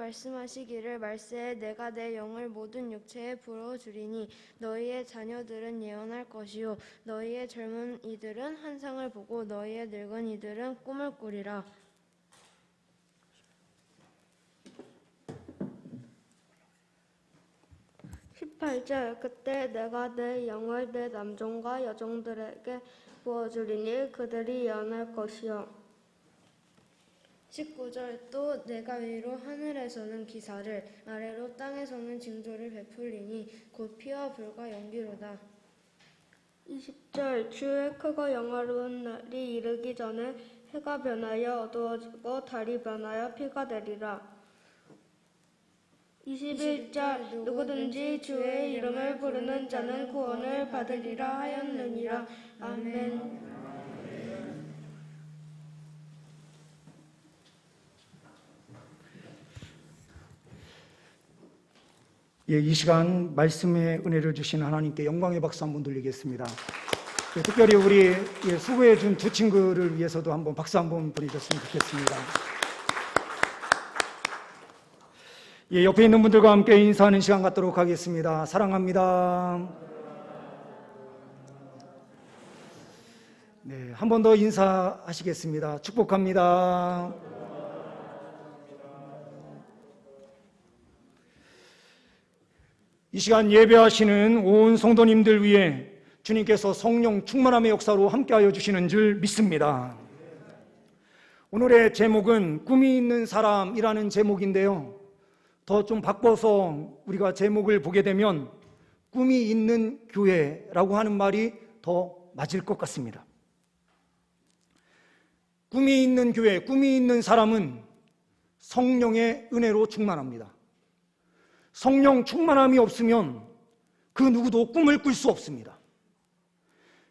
말씀하시기를 말세에 내가 내 영을 모든 육체에 불어주리니 너희의 자녀들은 예언할 것이요 너희의 젊은 이들은 환상을 보고 너희의 늙은 이들은 꿈을 꾸리라. 18절 그때 내가 내 영을 내 남종과 여종들에게 부어주리니 그들이 예언할 것이요. 19절 또 내가 위로 하늘에서는 기사를 아래로 땅에서는 징조를 베풀리니 곧 피와 불과 연기로다. 20절 주의 크고 영화로운 날이 이르기 전에 해가 변하여 어두워지고 달이 변하여 피가 되리라. 21절 누구든지 주의 이름을 부르는 자는 구원을 받으리라 하였느니라. 아멘. 예, 이 시간 말씀의 은혜를 주신 하나님께 영광의 박수 한번 돌리겠습니다. 예, 특별히 우리 수고해 준 두 친구를 위해서도 한번 박수 한번 보내줬으면 좋겠습니다. 예, 옆에 있는 분들과 함께 인사하는 시간 갖도록 하겠습니다. 사랑합니다. 네, 한 번 더 인사하시겠습니다. 축복합니다. 이 시간 예배하시는 온 성도님들 위해 주님께서 성령 충만함의 역사로 함께하여 주시는 줄 믿습니다. 오늘의 제목은 꿈이 있는 사람이라는 제목인데요, 더 좀 바꿔서 우리가 제목을 보게 되면 꿈이 있는 교회라고 하는 말이 더 맞을 것 같습니다. 꿈이 있는 교회, 꿈이 있는 사람은 성령의 은혜로 충만합니다. 성령 충만함이 없으면 그 누구도 꿈을 꿀 수 없습니다.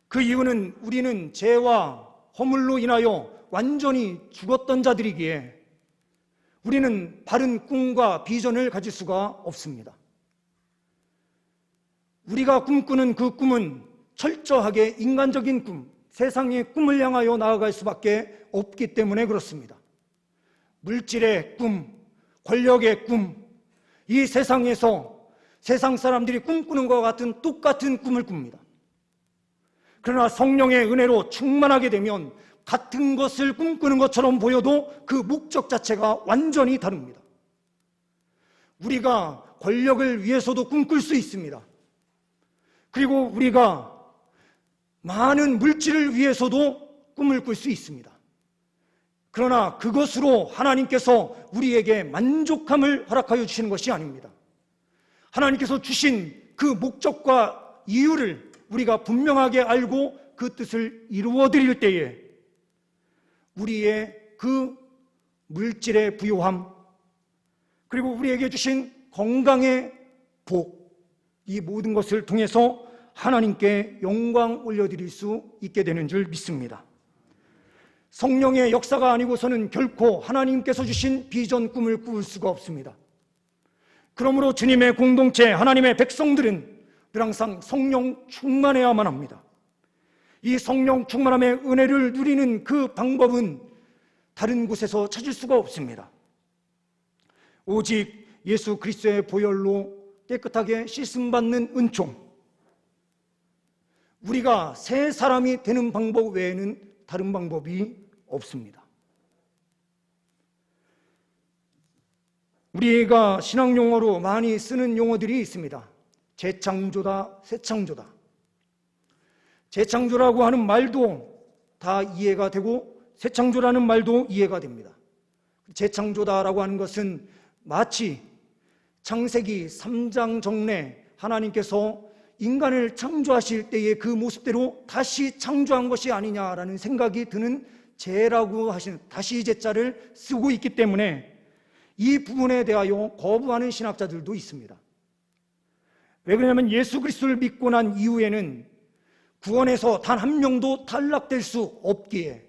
그 이유는 우리는 죄와 허물로 인하여 완전히 죽었던 자들이기에 우리는 바른 꿈과 비전을 가질 수가 없습니다. 우리가 꿈꾸는 그 꿈은 철저하게 인간적인 꿈, 세상의 꿈을 향하여 나아갈 수밖에 없기 때문에 그렇습니다. 물질의 꿈, 권력의 꿈, 이 세상에서 세상 사람들이 꿈꾸는 것과 같은 똑같은 꿈을 꿉니다. 그러나 성령의 은혜로 충만하게 되면 같은 것을 꿈꾸는 것처럼 보여도 그 목적 자체가 완전히 다릅니다. 우리가 권력을 위해서도 꿈꿀 수 있습니다. 그리고 우리가 많은 물질을 위해서도 꿈을 꿀 수 있습니다. 그러나 그것으로 하나님께서 우리에게 만족함을 허락하여 주시는 것이 아닙니다. 하나님께서 주신 그 목적과 이유를 우리가 분명하게 알고 그 뜻을 이루어 드릴 때에 우리의 그 물질의 부요함, 그리고 우리에게 주신 건강의 복, 이 모든 것을 통해서 하나님께 영광 올려드릴 수 있게 되는 줄 믿습니다. 성령의 역사가 아니고서는 결코 하나님께서 주신 비전 꿈을 꾸을 수가 없습니다. 그러므로 주님의 공동체, 하나님의 백성들은 늘 항상 성령 충만해야만 합니다. 이 성령 충만함의 은혜를 누리는 그 방법은 다른 곳에서 찾을 수가 없습니다. 오직 예수 그리스도의 보혈로 깨끗하게 씻음받는 은총, 우리가 새 사람이 되는 방법 외에는 다른 방법이 없습니다. 우리가 신학 용어로 많이 쓰는 용어들이 있습니다. 재창조다, 새창조다. 재창조라고 하는 말도 다 이해가 되고 새창조라는 말도 이해가 됩니다. 재창조다라고 하는 것은 마치 창세기 3장 정례 하나님께서 인간을 창조하실 때의 그 모습대로 다시 창조한 것이 아니냐라는 생각이 드는 재라고 하시는 다시 재자를 쓰고 있기 때문에 이 부분에 대하여 거부하는 신학자들도 있습니다. 왜 그러냐면 예수 그리스도를 믿고 난 이후에는 구원에서 단 한 명도 탈락될 수 없기에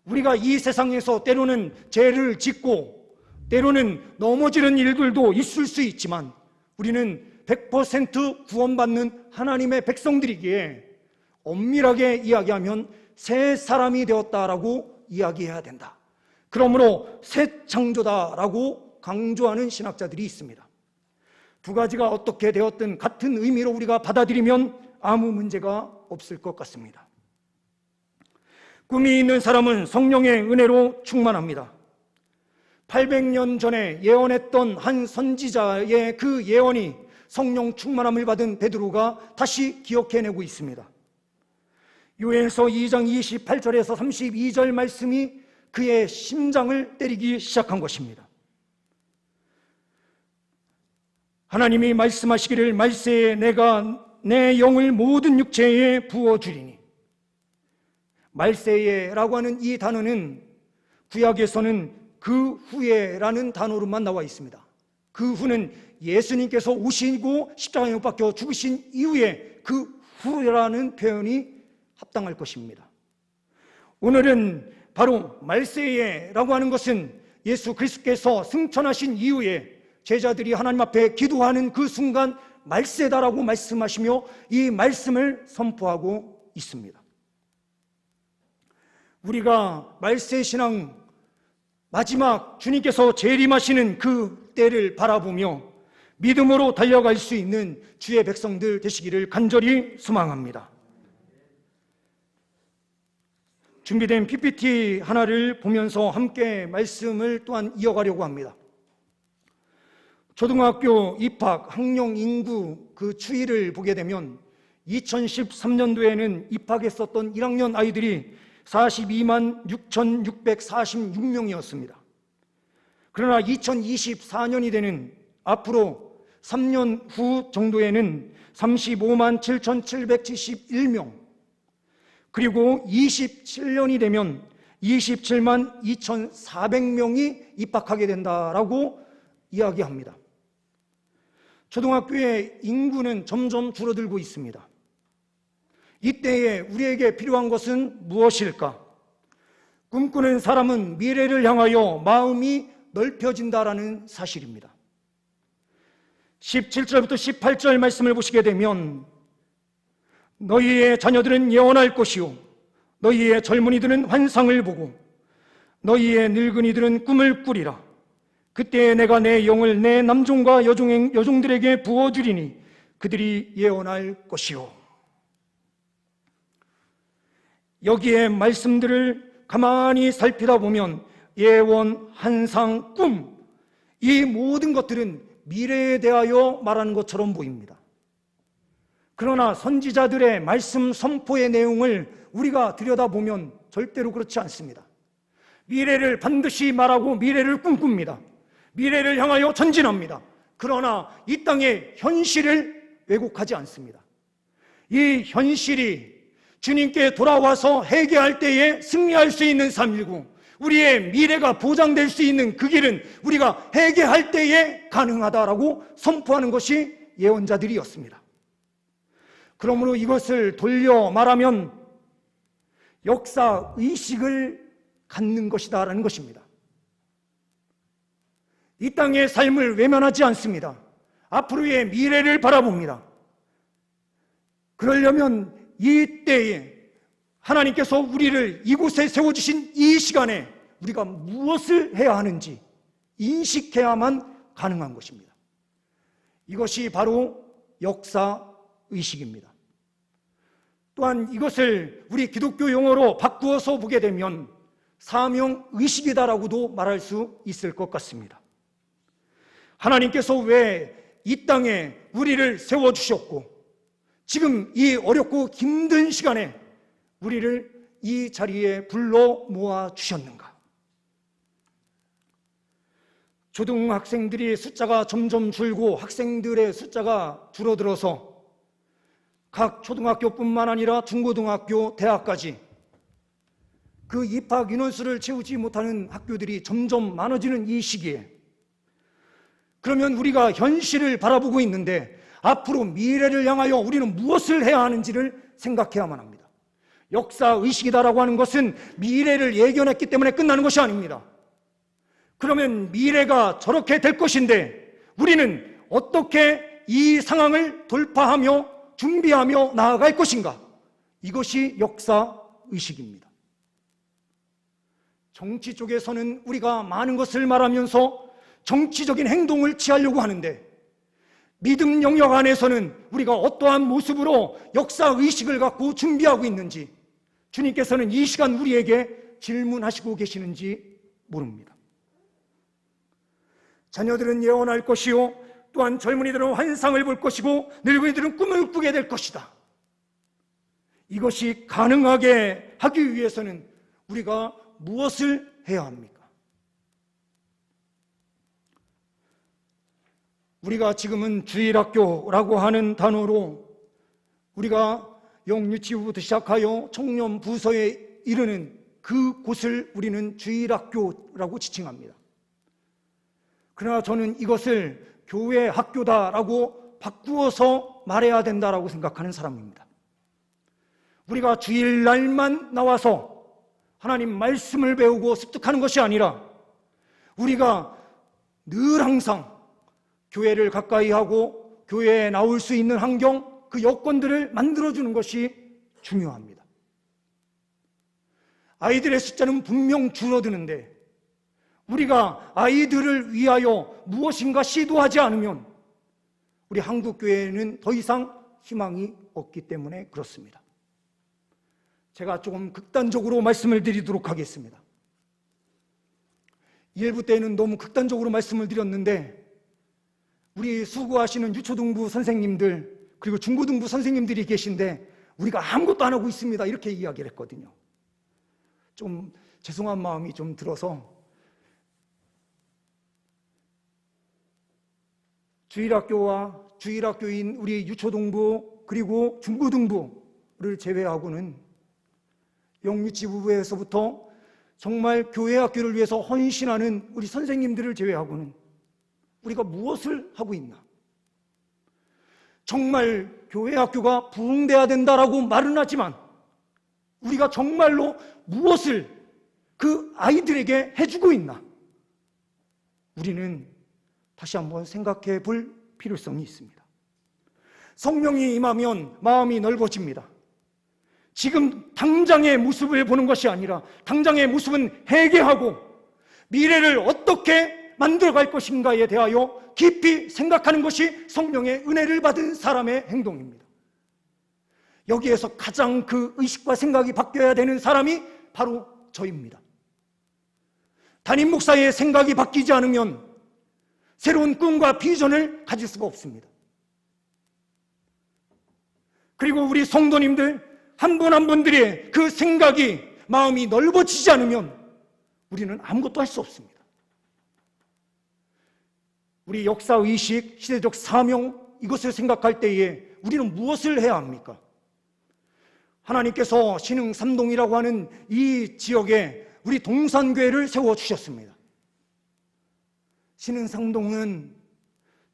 우리가 이 세상에서 때로는 죄를 짓고 때로는 넘어지는 일들도 있을 수 있지만 우리는 100% 구원받는 하나님의 백성들이기에 엄밀하게 이야기하면 새 사람이 되었다라고 이야기해야 된다. 그러므로 새 창조다라고 강조하는 신학자들이 있습니다. 두 가지가 어떻게 되었든 같은 의미로 우리가 받아들이면 아무 문제가 없을 것 같습니다. 꿈이 있는 사람은 성령의 은혜로 충만합니다. 800년 전에 예언했던 한 선지자의 그 예언이 성령 충만함을 받은 베드로가 다시 기억해내고 있습니다. 요엘서 2장 28절에서 32절 말씀이 그의 심장을 때리기 시작한 것입니다. 하나님이 말씀하시기를 말세에 내가 내 영을 모든 육체에 부어주리니. 말세에라고 하는 이 단어는 구약에서는 그 후에라는 단어로만 나와 있습니다. 그 후는 예수님께서 오시고 십자가에 못 박혀 죽으신 이후에 그 후라는 표현이 합당할 것입니다. 오늘은 바로 말세에라고 하는 것은 예수 그리스도께서 승천하신 이후에 제자들이 하나님 앞에 기도하는 그 순간 말세다라고 말씀하시며 이 말씀을 선포하고 있습니다. 우리가 말세 신앙 마지막 주님께서 재림하시는 그 때를 바라보며 믿음으로 달려갈 수 있는 주의 백성들 되시기를 간절히 소망합니다. 준비된 PPT 하나를 보면서 함께 말씀을 또한 이어가려고 합니다. 초등학교 입학 학령 인구 그 추이를 보게 되면 2013년도에는 입학했었던 1학년 아이들이 42만 6,646명이었습니다. 그러나 2024년이 되는 앞으로 3년 후 정도에는 35만 7,771명, 그리고 27년이 되면 27만 2,400명이 입학하게 된다라고 이야기합니다. 초등학교의 인구는 점점 줄어들고 있습니다. 이때에 우리에게 필요한 것은 무엇일까? 꿈꾸는 사람은 미래를 향하여 마음이 넓혀진다라는 사실입니다. 17절부터 18절 말씀을 보시게 되면 너희의 자녀들은 예언할 것이요 너희의 젊은이들은 환상을 보고 너희의 늙은이들은 꿈을 꾸리라. 그때 내가 내 영을 내 남종과 여종들에게 부어주리니 그들이 예언할 것이요. 여기에 말씀들을 가만히 살피다 보면 예언, 환상, 꿈, 이 모든 것들은 미래에 대하여 말하는 것처럼 보입니다. 그러나 선지자들의 말씀 선포의 내용을 우리가 들여다보면 절대로 그렇지 않습니다. 미래를 반드시 말하고 미래를 꿈꿉니다. 미래를 향하여 전진합니다. 그러나 이 땅의 현실을 왜곡하지 않습니다. 이 현실이 주님께 돌아와서 회개할 때에 승리할 수 있는 삶이고 우리의 미래가 보장될 수 있는 그 길은 우리가 회개할 때에 가능하다라고 선포하는 것이 예언자들이었습니다. 그러므로 이것을 돌려 말하면 역사의식을 갖는 것이다라는 것입니다. 이 땅의 삶을 외면하지 않습니다. 앞으로의 미래를 바라봅니다. 그러려면 이 때에 하나님께서 우리를 이곳에 세워주신 이 시간에 우리가 무엇을 해야 하는지 인식해야만 가능한 것입니다. 이것이 바로 역사의식입니다. 또한 이것을 우리 기독교 용어로 바꾸어서 보게 되면 사명의식이다라고도 말할 수 있을 것 같습니다. 하나님께서 왜 이 땅에 우리를 세워주셨고 지금 이 어렵고 힘든 시간에 우리를 이 자리에 불러 모아주셨는가? 초등학생들의 숫자가 점점 줄고 학생들의 숫자가 줄어들어서 각 초등학교뿐만 아니라 중고등학교, 대학까지 그 입학 인원수를 채우지 못하는 학교들이 점점 많아지는 이 시기에 그러면 우리가 현실을 바라보고 있는데 앞으로 미래를 향하여 우리는 무엇을 해야 하는지를 생각해야만 합니다. 역사의식이다라고 하는 것은 미래를 예견했기 때문에 끝나는 것이 아닙니다. 그러면 미래가 저렇게 될 것인데 우리는 어떻게 이 상황을 돌파하며 준비하며 나아갈 것인가? 이것이 역사의식입니다. 정치 쪽에서는 우리가 많은 것을 말하면서 정치적인 행동을 취하려고 하는데, 믿음 영역 안에서는 우리가 어떠한 모습으로 역사의식을 갖고 준비하고 있는지 주님께서는 이 시간 우리에게 질문하시고 계시는지 모릅니다. 자녀들은 예언할 것이요, 또한 젊은이들은 환상을 볼 것이고 늙은이들은 꿈을 꾸게 될 것이다. 이것이 가능하게 하기 위해서는 우리가 무엇을 해야 합니까? 우리가 지금은 주일학교라고 하는 단어로 우리가 영유치부부터 시작하여 청년 부서에 이르는 그 곳을 우리는 주일학교라고 지칭합니다. 그러나 저는 이것을 교회 학교다라고 바꾸어서 말해야 된다라고 생각하는 사람입니다. 우리가 주일날만 나와서 하나님 말씀을 배우고 습득하는 것이 아니라 우리가 늘 항상 교회를 가까이 하고 교회에 나올 수 있는 환경, 그 여건들을 만들어주는 것이 중요합니다. 아이들의 숫자는 분명 줄어드는데 우리가 아이들을 위하여 무엇인가 시도하지 않으면 우리 한국교회에는 더 이상 희망이 없기 때문에 그렇습니다. 제가 조금 극단적으로 말씀을 드리도록 하겠습니다. 1부 때는 너무 극단적으로 말씀을 드렸는데 우리 수고하시는 유초등부 선생님들 그리고 중고등부 선생님들이 계신데 우리가 아무것도 안 하고 있습니다, 이렇게 이야기를 했거든요. 좀 죄송한 마음이 좀 들어서 주일학교와 주일학교인 우리 유초등부 그리고 중고등부를 제외하고는 영유치부부에서부터 정말 교회 학교를 위해서 헌신하는 우리 선생님들을 제외하고는 우리가 무엇을 하고 있나? 정말 교회 학교가 부흥돼야 된다라고 말은 하지만 우리가 정말로 무엇을 그 아이들에게 해주고 있나? 우리는 다시 한번 생각해 볼 필요성이 있습니다. 성령이 임하면 마음이 넓어집니다. 지금 당장의 모습을 보는 것이 아니라 당장의 모습은 회개하고 미래를 어떻게 만들어갈 것인가에 대하여 깊이 생각하는 것이 성령의 은혜를 받은 사람의 행동입니다. 여기에서 가장 그 의식과 생각이 바뀌어야 되는 사람이 바로 저입니다. 담임 목사의 생각이 바뀌지 않으면 새로운 꿈과 비전을 가질 수가 없습니다. 그리고 우리 성도님들 한 분 한 분들의 그 생각이 마음이 넓어지지 않으면 우리는 아무것도 할 수 없습니다. 우리 역사의식, 시대적 사명 이것을 생각할 때에 우리는 무엇을 해야 합니까? 하나님께서 신흥 삼동이라고 하는 이 지역에 우리 동산교회를 세워주셨습니다. 신흥 삼동은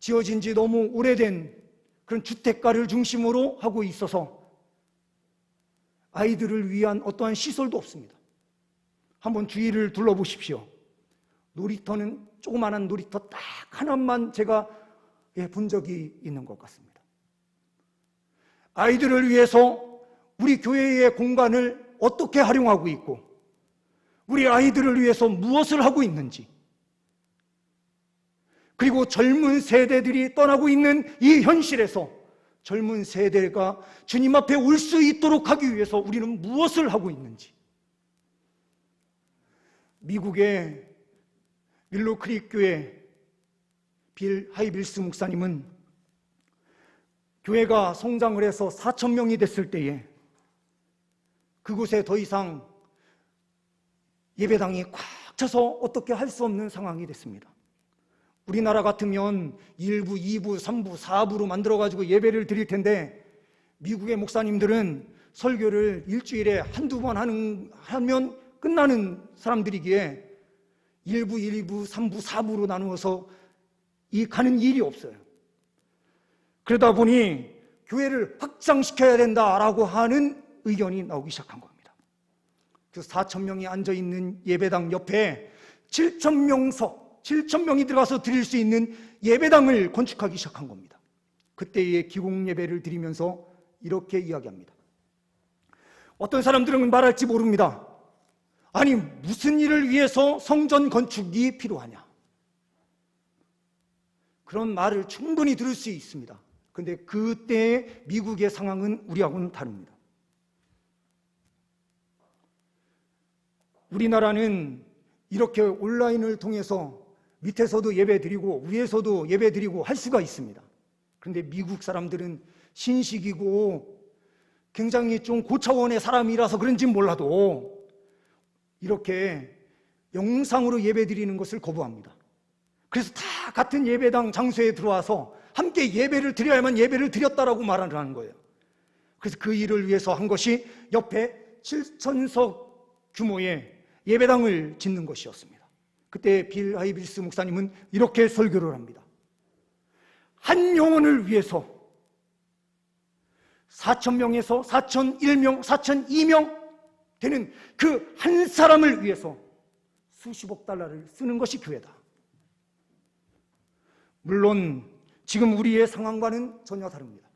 지어진 지 너무 오래된 그런 주택가를 중심으로 하고 있어서 아이들을 위한 어떠한 시설도 없습니다. 한번 주위를 둘러보십시오. 놀이터는 조그마한 놀이터 딱 하나만 제가 본 적이 있는 것 같습니다. 아이들을 위해서 우리 교회의 공간을 어떻게 활용하고 있고 우리 아이들을 위해서 무엇을 하고 있는지, 그리고 젊은 세대들이 떠나고 있는 이 현실에서 젊은 세대가 주님 앞에 올 수 있도록 하기 위해서 우리는 무엇을 하고 있는지. 미국의 윌로크릭 교회 빌 하이빌스 목사님은 교회가 성장을 해서 4,000명이 됐을 때에 그곳에 더 이상 예배당이 꽉 차서 어떻게 할 수 없는 상황이 됐습니다. 우리나라 같으면 1부, 2부, 3부, 4부로 만들어가지고 예배를 드릴 텐데 미국의 목사님들은 설교를 일주일에 한두 번 하면 끝나는 사람들이기에 1부, 2부, 3부, 4부로 나누어서 이 가는 일이 없어요. 그러다 보니 교회를 확장시켜야 된다라고 하는 의견이 나오기 시작한 겁니다. 그 4,000명이 앉아있는 예배당 옆에 7,000명이 들어가서 드릴 수 있는 예배당을 건축하기 시작한 겁니다. 그때의 기공 예배를 드리면서 이렇게 이야기합니다. 어떤 사람들은 말할지 모릅니다. 아니, 무슨 일을 위해서 성전 건축이 필요하냐? 그런 말을 충분히 들을 수 있습니다. 그런데 그때의 미국의 상황은 우리하고는 다릅니다. 우리나라는 이렇게 온라인을 통해서 밑에서도 예배드리고 위에서도 예배드리고 할 수가 있습니다. 그런데 미국 사람들은 신식이고 굉장히 좀 고차원의 사람이라서 그런지 몰라도 이렇게 영상으로 예배드리는 것을 거부합니다. 그래서 다 같은 예배당 장소에 들어와서 함께 예배를 드려야만 예배를 드렸다라고 말을 하는 거예요. 그래서 그 일을 위해서 한 것이 옆에 7,000석 규모의 예배당을 짓는 것이었습니다. 그때 빌 하이빌스 목사님은 이렇게 설교를 합니다. 한 영혼을 위해서 4,000명에서 4,001명, 4,002명 되는 그 한 사람을 위해서 수십억 달러를 쓰는 것이 교회다. 물론 지금 우리의 상황과는 전혀 다릅니다.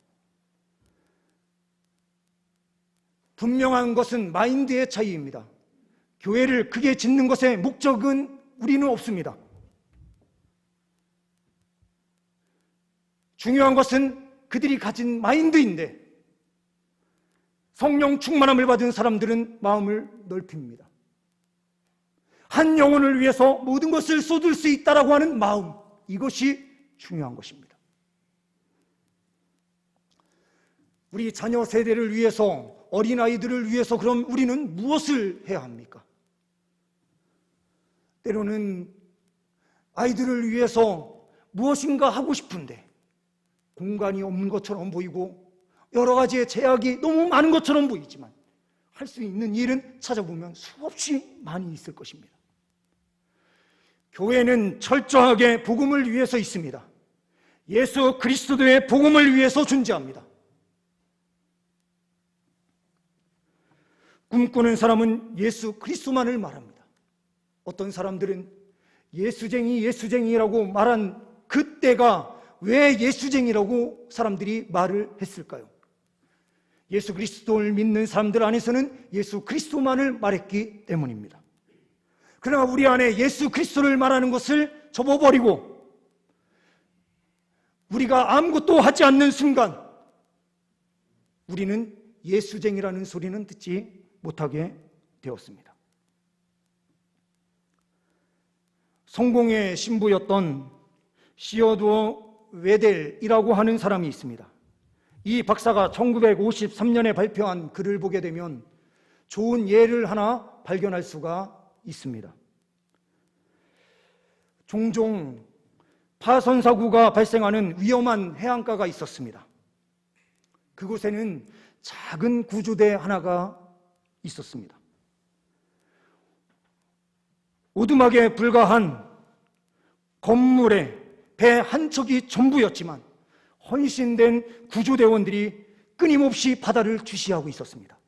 분명한 것은 마인드의 차이입니다. 교회를 크게 짓는 것의 목적은 우리는 없습니다. 중요한 것은 그들이 가진 마인드인데 성령 충만함을 받은 사람들은 마음을 넓힙니다. 한 영혼을 위해서 모든 것을 쏟을 수 있다라고 하는 마음, 이것이 중요한 것입니다. 우리 자녀 세대를 위해서, 어린아이들을 위해서 그럼 우리는 무엇을 해야 합니까? 때로는 아이들을 위해서 무엇인가 하고 싶은데 공간이 없는 것처럼 보이고 여러 가지의 제약이 너무 많은 것처럼 보이지만 할 수 있는 일은 찾아보면 수없이 많이 있을 것입니다. 교회는 철저하게 복음을 위해서 있습니다. 예수 그리스도의 복음을 위해서 존재합니다. 꿈꾸는 사람은 예수 그리스도만을 말합니다. 어떤 사람들은 예수쟁이라고 말한 그때가 왜 예수쟁이라고 사람들이 말을 했을까요? 예수 그리스도를 믿는 사람들 안에서는 예수 그리스도만을 말했기 때문입니다. 그러나 우리 안에 예수 그리스도를 말하는 것을 접어버리고 우리가 아무것도 하지 않는 순간 우리는 예수쟁이라는 소리는 듣지 못하게 되었습니다. 성공의 신부였던 시어두어 웨델이라고 하는 사람이 있습니다. 이 박사가 1953년에 발표한 글을 보게 되면 좋은 예를 하나 발견할 수가 있습니다. 종종 파손 사고가 발생하는 위험한 해안가가 있었습니다. 그곳에는 작은 구조대 하나가 있었습니다. 오두막에 불과한 건물에 배 한 척이 전부였지만 헌신된 구조대원들이 끊임없이 바다를 주시하고 있었습니다.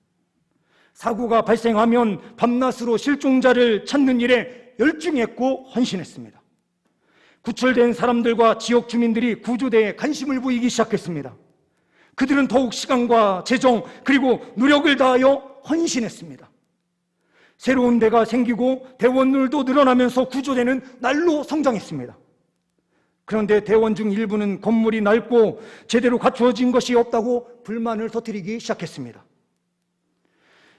사고가 발생하면 밤낮으로 실종자를 찾는 일에 열중했고 헌신했습니다. 구출된 사람들과 지역 주민들이 구조대에 관심을 보이기 시작했습니다. 그들은 더욱 시간과 재정 그리고 노력을 다하여 헌신했습니다. 새로운 대가 생기고 대원들도 늘어나면서 구조대는 날로 성장했습니다. 그런데 대원 중 일부는 건물이 낡고 제대로 갖추어진 것이 없다고 불만을 터뜨리기 시작했습니다.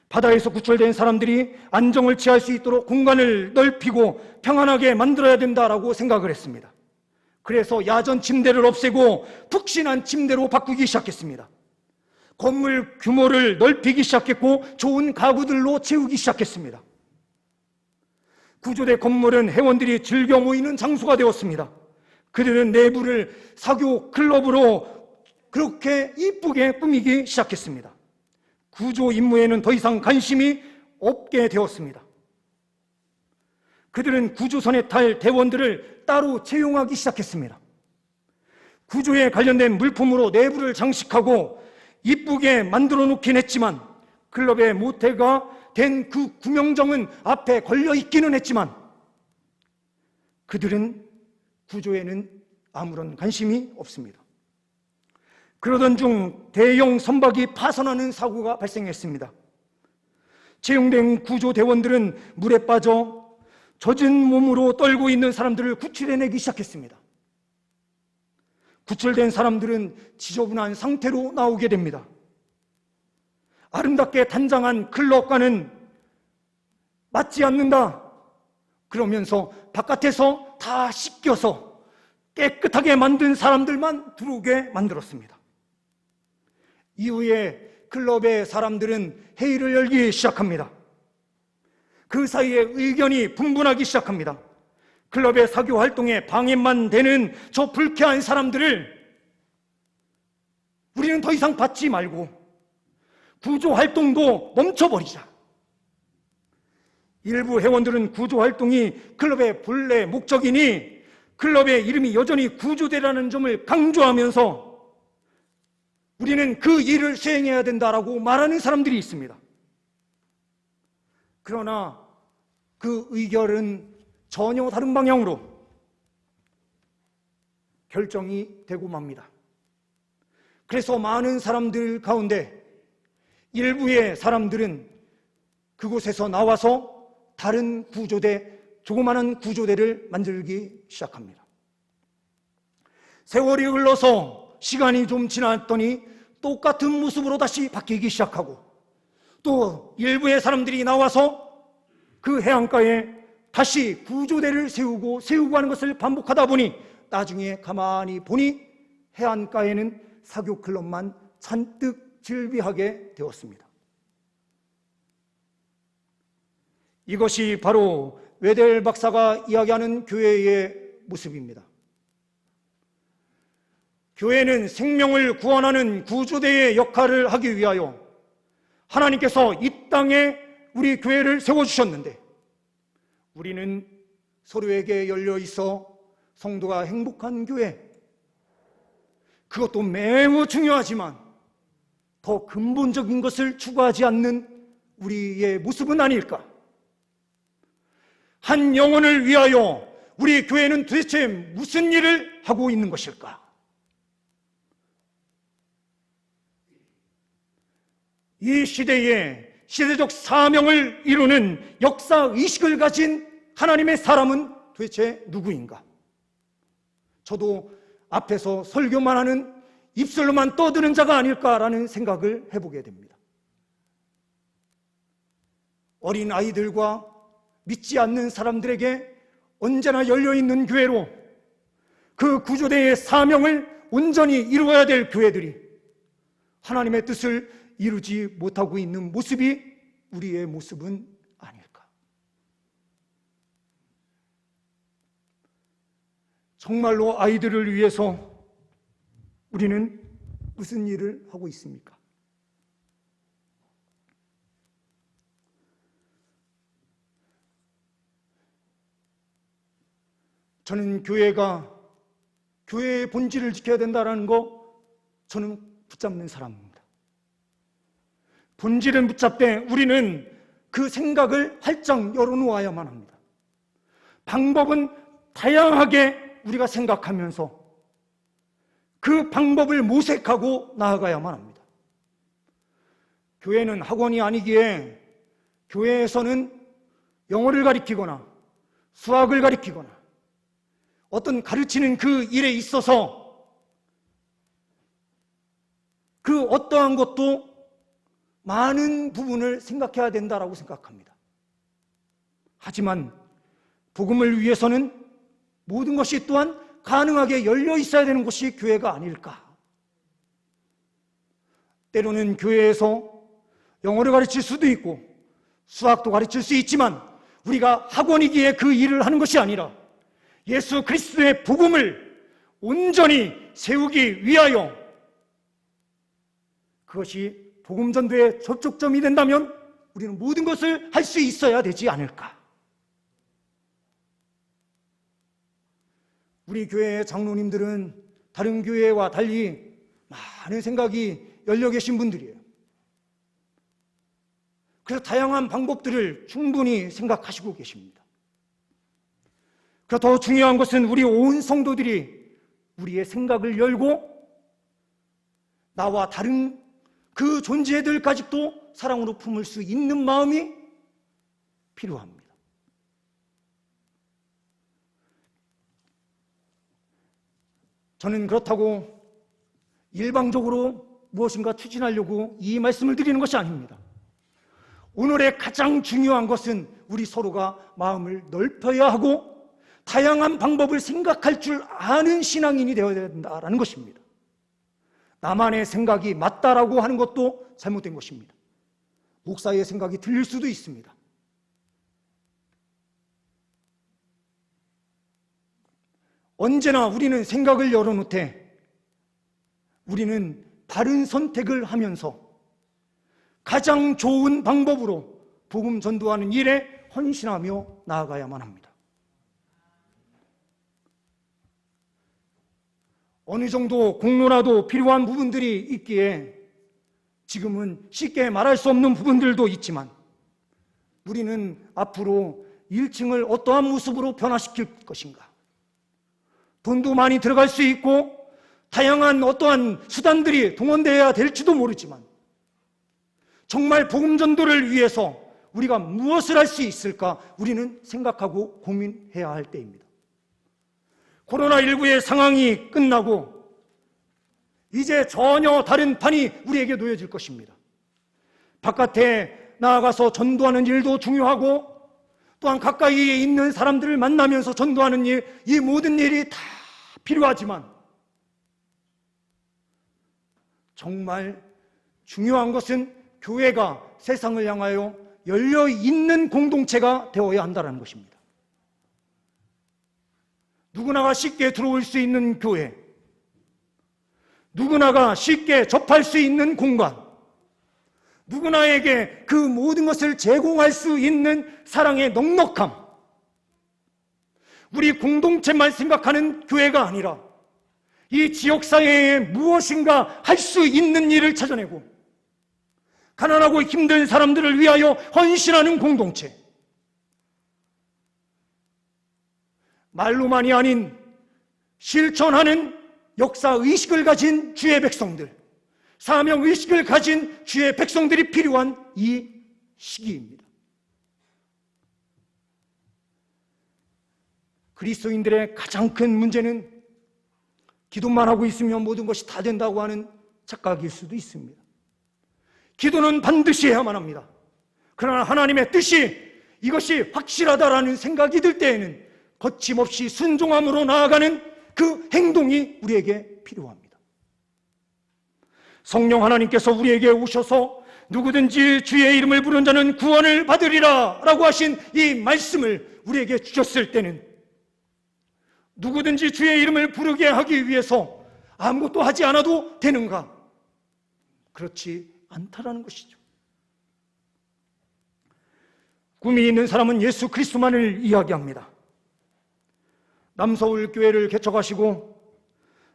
바다에서 구출된 사람들이 안정을 취할 수 있도록 공간을 넓히고 평안하게 만들어야 된다라고 생각을 했습니다. 그래서 야전 침대를 없애고 푹신한 침대로 바꾸기 시작했습니다. 건물 규모를 넓히기 시작했고 좋은 가구들로 채우기 시작했습니다. 구조대 건물은 회원들이 즐겨 모이는 장소가 되었습니다. 그들은 내부를 사교 클럽으로 그렇게 이쁘게 꾸미기 시작했습니다. 구조 임무에는 더 이상 관심이 없게 되었습니다. 그들은 구조선에 탈 대원들을 따로 채용하기 시작했습니다. 구조에 관련된 물품으로 내부를 장식하고 이쁘게 만들어 놓긴 했지만 클럽의 모태가 된 그 구명정은 앞에 걸려 있기는 했지만 그들은 구조에는 아무런 관심이 없습니다. 그러던 중 대형 선박이 파손하는 사고가 발생했습니다. 채용된 구조대원들은 물에 빠져 젖은 몸으로 떨고 있는 사람들을 구출해내기 시작했습니다. 구출된 사람들은 지저분한 상태로 나오게 됩니다. 아름답게 단장한 클럽과는 맞지 않는다. 그러면서 바깥에서 다 씻겨서 깨끗하게 만든 사람들만 들어오게 만들었습니다. 이후에 클럽의 사람들은 회의를 열기 시작합니다. 그 사이에 의견이 분분하기 시작합니다. 클럽의 사교 활동에 방해만 되는 저 불쾌한 사람들을 우리는 더 이상 받지 말고 구조 활동도 멈춰버리자. 일부 회원들은 구조 활동이 클럽의 본래 목적이니 클럽의 이름이 여전히 구조대라는 점을 강조하면서 우리는 그 일을 수행해야 된다라고 말하는 사람들이 있습니다. 그러나 그 의견은 전혀 다른 방향으로 결정이 되고 맙니다. 그래서 많은 사람들 가운데 일부의 사람들은 그곳에서 나와서 다른 구조대, 조그마한 구조대를 만들기 시작합니다. 세월이 흘러서 시간이 좀 지났더니 똑같은 모습으로 다시 바뀌기 시작하고 또 일부의 사람들이 나와서 그 해안가에 다시 구조대를 세우고 하는 것을 반복하다 보니 나중에 가만히 보니 해안가에는 사교 클럽만 잔뜩 즐비하게 되었습니다. 이것이 바로 웨델 박사가 이야기하는 교회의 모습입니다. 교회는 생명을 구원하는 구조대의 역할을 하기 위하여 하나님께서 이 땅에 우리 교회를 세워주셨는데 우리는 서로에게 열려 있어 성도가 행복한 교회, 그것도 매우 중요하지만 더 근본적인 것을 추구하지 않는 우리의 모습은 아닐까? 한 영혼을 위하여 우리 교회는 도대체 무슨 일을 하고 있는 것일까? 이 시대에 시대적 사명을 이루는 역사의식을 가진 하나님의 사람은 도대체 누구인가? 저도 앞에서 설교만 하는 입술로만 떠드는 자가 아닐까라는 생각을 해보게 됩니다. 어린 아이들과 믿지 않는 사람들에게 언제나 열려있는 교회로 그 구조대의 사명을 온전히 이루어야 될 교회들이 하나님의 뜻을 이루지 못하고 있는 모습이 우리의 모습은 아닐까? 정말로 아이들을 위해서 우리는 무슨 일을 하고 있습니까? 저는 교회의 본질을 지켜야 된다는 거 저는 붙잡는 사람입니다. 본질은 붙잡되 우리는 그 생각을 활짝 열어놓아야만 합니다. 방법은 다양하게 우리가 생각하면서 그 방법을 모색하고 나아가야만 합니다. 교회는 학원이 아니기에 교회에서는 영어를 가르치거나 수학을 가르치거나 어떤 가르치는 그 일에 있어서 그 어떠한 것도 많은 부분을 생각해야 된다라고 생각합니다. 하지만 복음을 위해서는 모든 것이 또한 가능하게 열려 있어야 되는 것이 교회가 아닐까? 때로는 교회에서 영어를 가르칠 수도 있고 수학도 가르칠 수 있지만 우리가 학원이기에 그 일을 하는 것이 아니라 예수 그리스도의 복음을 온전히 세우기 위하여 그것이 복음 전도의 접촉점이 된다면 우리는 모든 것을 할 수 있어야 되지 않을까? 우리 교회의 장로님들은 다른 교회와 달리 많은 생각이 열려 계신 분들이에요. 그래서 다양한 방법들을 충분히 생각하시고 계십니다. 그래서 더 중요한 것은 우리 온 성도들이 우리의 생각을 열고 나와 다른 그 존재들까지도 사랑으로 품을 수 있는 마음이 필요합니다. 저는 그렇다고 일방적으로 무엇인가 추진하려고 이 말씀을 드리는 것이 아닙니다. 오늘의 가장 중요한 것은 우리 서로가 마음을 넓혀야 하고 다양한 방법을 생각할 줄 아는 신앙인이 되어야 된다는 것입니다. 나만의 생각이 맞다라고 하는 것도 잘못된 것입니다. 목사의 생각이 틀릴 수도 있습니다. 언제나 우리는 생각을 열어놓되 우리는 바른 선택을 하면서 가장 좋은 방법으로 복음 전도하는 일에 헌신하며 나아가야만 합니다. 어느 정도 공로라도 필요한 부분들이 있기에 지금은 쉽게 말할 수 없는 부분들도 있지만 우리는 앞으로 1층을 어떠한 모습으로 변화시킬 것인가? 돈도 많이 들어갈 수 있고 다양한 어떠한 수단들이 동원되어야 될지도 모르지만 정말 복음 전도를 위해서 우리가 무엇을 할 수 있을까? 우리는 생각하고 고민해야 할 때입니다. 코로나19의 상황이 끝나고 이제 전혀 다른 판이 우리에게 놓여질 것입니다. 바깥에 나아가서 전도하는 일도 중요하고 또한 가까이에 있는 사람들을 만나면서 전도하는 일, 이 모든 일이 다 필요하지만 정말 중요한 것은 교회가 세상을 향하여 열려있는 공동체가 되어야 한다는 것입니다. 누구나가 쉽게 들어올 수 있는 교회, 누구나가 쉽게 접할 수 있는 공간, 누구나에게 그 모든 것을 제공할 수 있는 사랑의 넉넉함, 우리 공동체만 생각하는 교회가 아니라 이 지역사회에 무엇인가 할 수 있는 일을 찾아내고 가난하고 힘든 사람들을 위하여 헌신하는 공동체, 말로만이 아닌 실천하는 역사의식을 가진 주의 백성들, 사명의식을 가진 주의 백성들이 필요한 이 시기입니다. 그리스도인들의 가장 큰 문제는 기도만 하고 있으면 모든 것이 다 된다고 하는 착각일 수도 있습니다. 기도는 반드시 해야만 합니다. 그러나 하나님의 뜻이 이것이 확실하다라는 생각이 들 때에는 거침없이 순종함으로 나아가는 그 행동이 우리에게 필요합니다. 성령 하나님께서 우리에게 오셔서 누구든지 주의 이름을 부르는 자는 구원을 받으리라 라고 하신 이 말씀을 우리에게 주셨을 때는 누구든지 주의 이름을 부르게 하기 위해서 아무것도 하지 않아도 되는가? 그렇지 않다라는 것이죠. 꿈이 있는 사람은 예수 그리스도만을 이야기합니다. 남서울 교회를 개척하시고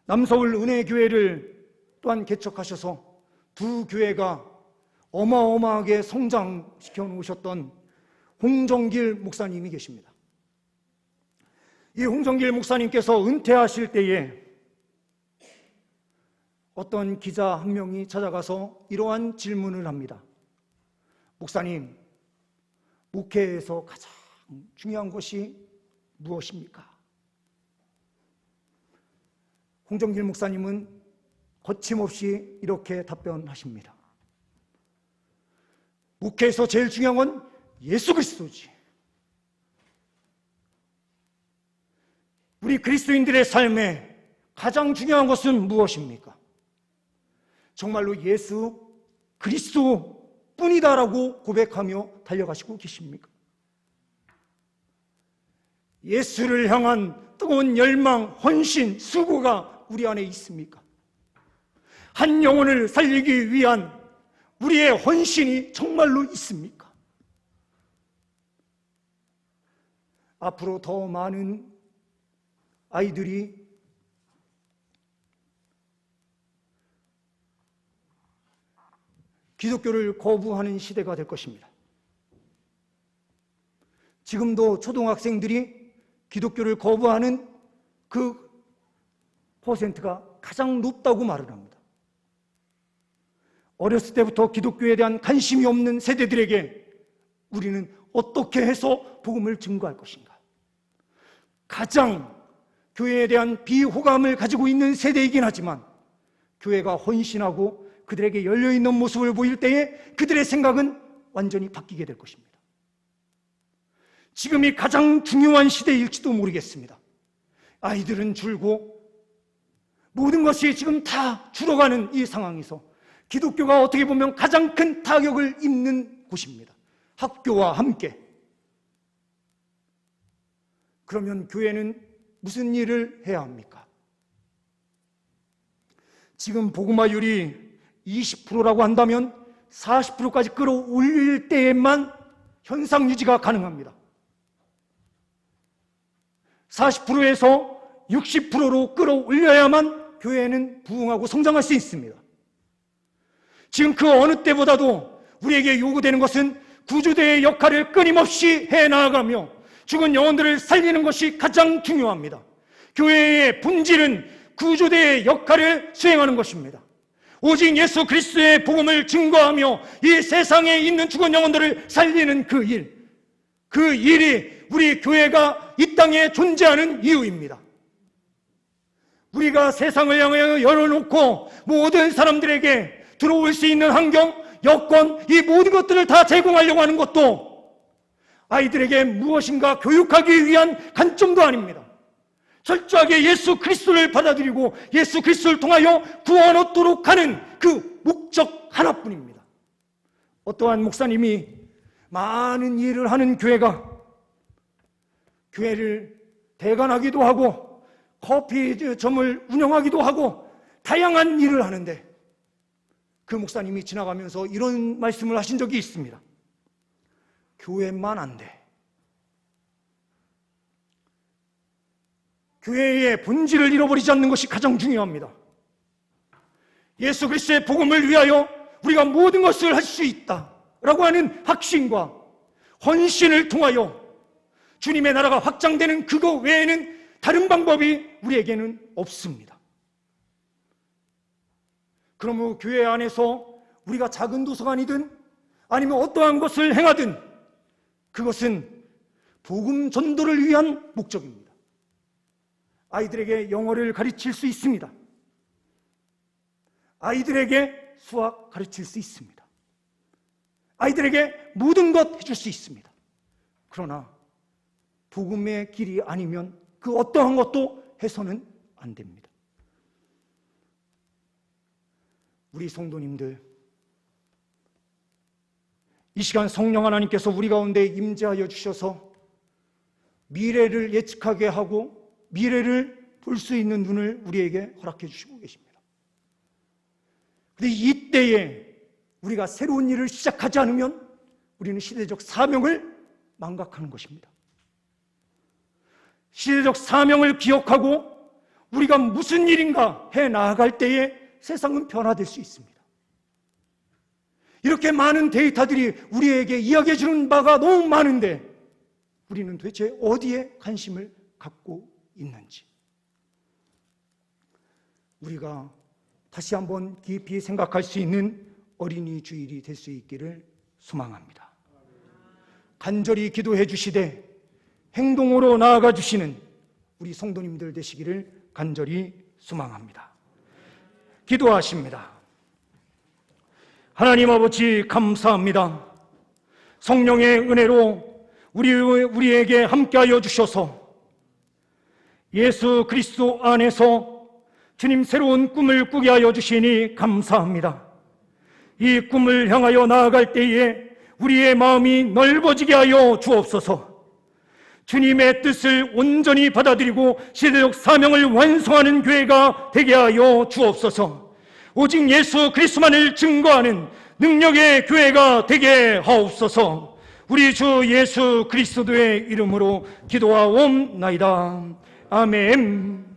남서울 은혜교회를 또한 개척하셔서 두 교회가 어마어마하게 성장시켜 놓으셨던 홍정길 목사님이 계십니다. 이 홍정길 목사님께서 은퇴하실 때에 어떤 기자 한 명이 찾아가서 이러한 질문을 합니다. 목사님, 목회에서 가장 중요한 것이 무엇입니까? 홍정길 목사님은 거침없이 이렇게 답변하십니다. 목회에서 제일 중요한 건 예수 그리스도지. 우리 그리스도인들의 삶에 가장 중요한 것은 무엇입니까? 정말로 예수 그리스도뿐이다라고 고백하며 달려가시고 계십니까? 예수를 향한 뜨거운 열망, 헌신, 수고가 우리 안에 있습니까? 한 영혼을 살리기 위한 우리의 헌신이 정말로 있습니까? 앞으로 더 많은 아이들이 기독교를 거부하는 시대가 될 것입니다. 지금도 초등학생들이 기독교를 거부하는 그 퍼센트가 가장 높다고 말을 합니다. 어렸을 때부터 기독교에 대한 관심이 없는 세대들에게 우리는 어떻게 해서 복음을 증거할 것인가? 가장 교회에 대한 비호감을 가지고 있는 세대이긴 하지만 교회가 헌신하고 그들에게 열려있는 모습을 보일 때에 그들의 생각은 완전히 바뀌게 될 것입니다. 지금이 가장 중요한 시대일지도 모르겠습니다. 아이들은 줄고 모든 것이 지금 다 줄어가는 이 상황에서 기독교가 어떻게 보면 가장 큰 타격을 입는 곳입니다. 학교와 함께. 그러면 교회는 무슨 일을 해야 합니까? 지금 복음화율이 20%라고 한다면 40%까지 끌어올릴 때에만 현상 유지가 가능합니다. 40%에서 60%로 끌어올려야만 교회는 부흥하고 성장할 수 있습니다. 지금 그 어느 때보다도 우리에게 요구되는 것은 구주대의 역할을 끊임없이 해나가며 죽은 영혼들을 살리는 것이 가장 중요합니다. 교회의 본질은 구주대의 역할을 수행하는 것입니다. 오직 예수 그리스도의 복음을 증거하며 이 세상에 있는 죽은 영혼들을 살리는 그 일이 우리 교회가 이 땅에 존재하는 이유입니다. 우리가 세상을 향해 열어놓고 모든 사람들에게 들어올 수 있는 환경, 여건, 이 모든 것들을 다 제공하려고 하는 것도 아이들에게 무엇인가 교육하기 위한 관점도 아닙니다. 철저하게 예수 그리스도를 받아들이고 예수 그리스도를 통하여 구원 얻도록 하는 그 목적 하나뿐입니다. 어떠한 목사님이 많은 일을 하는 교회를 대관하기도 하고 커피점을 운영하기도 하고 다양한 일을 하는데 그 목사님이 지나가면서 이런 말씀을 하신 적이 있습니다. 교회만 안 돼. 교회의 본질을 잃어버리지 않는 것이 가장 중요합니다. 예수 그리스도의 복음을 위하여 우리가 모든 것을 할 수 있다라고 하는 확신과 헌신을 통하여 주님의 나라가 확장되는 그거 외에는 다른 방법이 우리에게는 없습니다. 그러므로 교회 안에서 우리가 작은 도서관이든 아니면 어떠한 것을 행하든 그것은 복음 전도를 위한 목적입니다. 아이들에게 영어를 가르칠 수 있습니다. 아이들에게 수학 가르칠 수 있습니다. 아이들에게 모든 것 해줄 수 있습니다. 그러나 복음의 길이 아니면 그 어떠한 것도 해서는 안 됩니다. 우리 성도님들, 이 시간 성령 하나님께서 우리 가운데 임재하여 주셔서 미래를 예측하게 하고 미래를 볼 수 있는 눈을 우리에게 허락해 주시고 계십니다. 그런데 이때에 우리가 새로운 일을 시작하지 않으면 우리는 시대적 사명을 망각하는 것입니다. 시대적 사명을 기억하고 우리가 무슨 일인가 해 나아갈 때에 세상은 변화될 수 있습니다. 이렇게 많은 데이터들이 우리에게 이야기해 주는 바가 너무 많은데 우리는 도대체 어디에 관심을 갖고 있는지 우리가 다시 한번 깊이 생각할 수 있는 어린이 주일이 될 수 있기를 소망합니다. 간절히 기도해 주시되 행동으로 나아가 주시는 우리 성도님들 되시기를 간절히 소망합니다. 기도하십니다. 하나님 아버지 감사합니다. 성령의 은혜로 우리에게 함께하여 주셔서 예수 그리스도 안에서 주님 새로운 꿈을 꾸게 하여 주시니 감사합니다. 이 꿈을 향하여 나아갈 때에 우리의 마음이 넓어지게 하여 주옵소서. 주님의 뜻을 온전히 받아들이고 시대적 사명을 완성하는 교회가 되게 하여 주옵소서. 오직 예수 그리스도만을 증거하는 능력의 교회가 되게 하옵소서. 우리 주 예수 그리스도의 이름으로 기도하옵나이다. 아멘.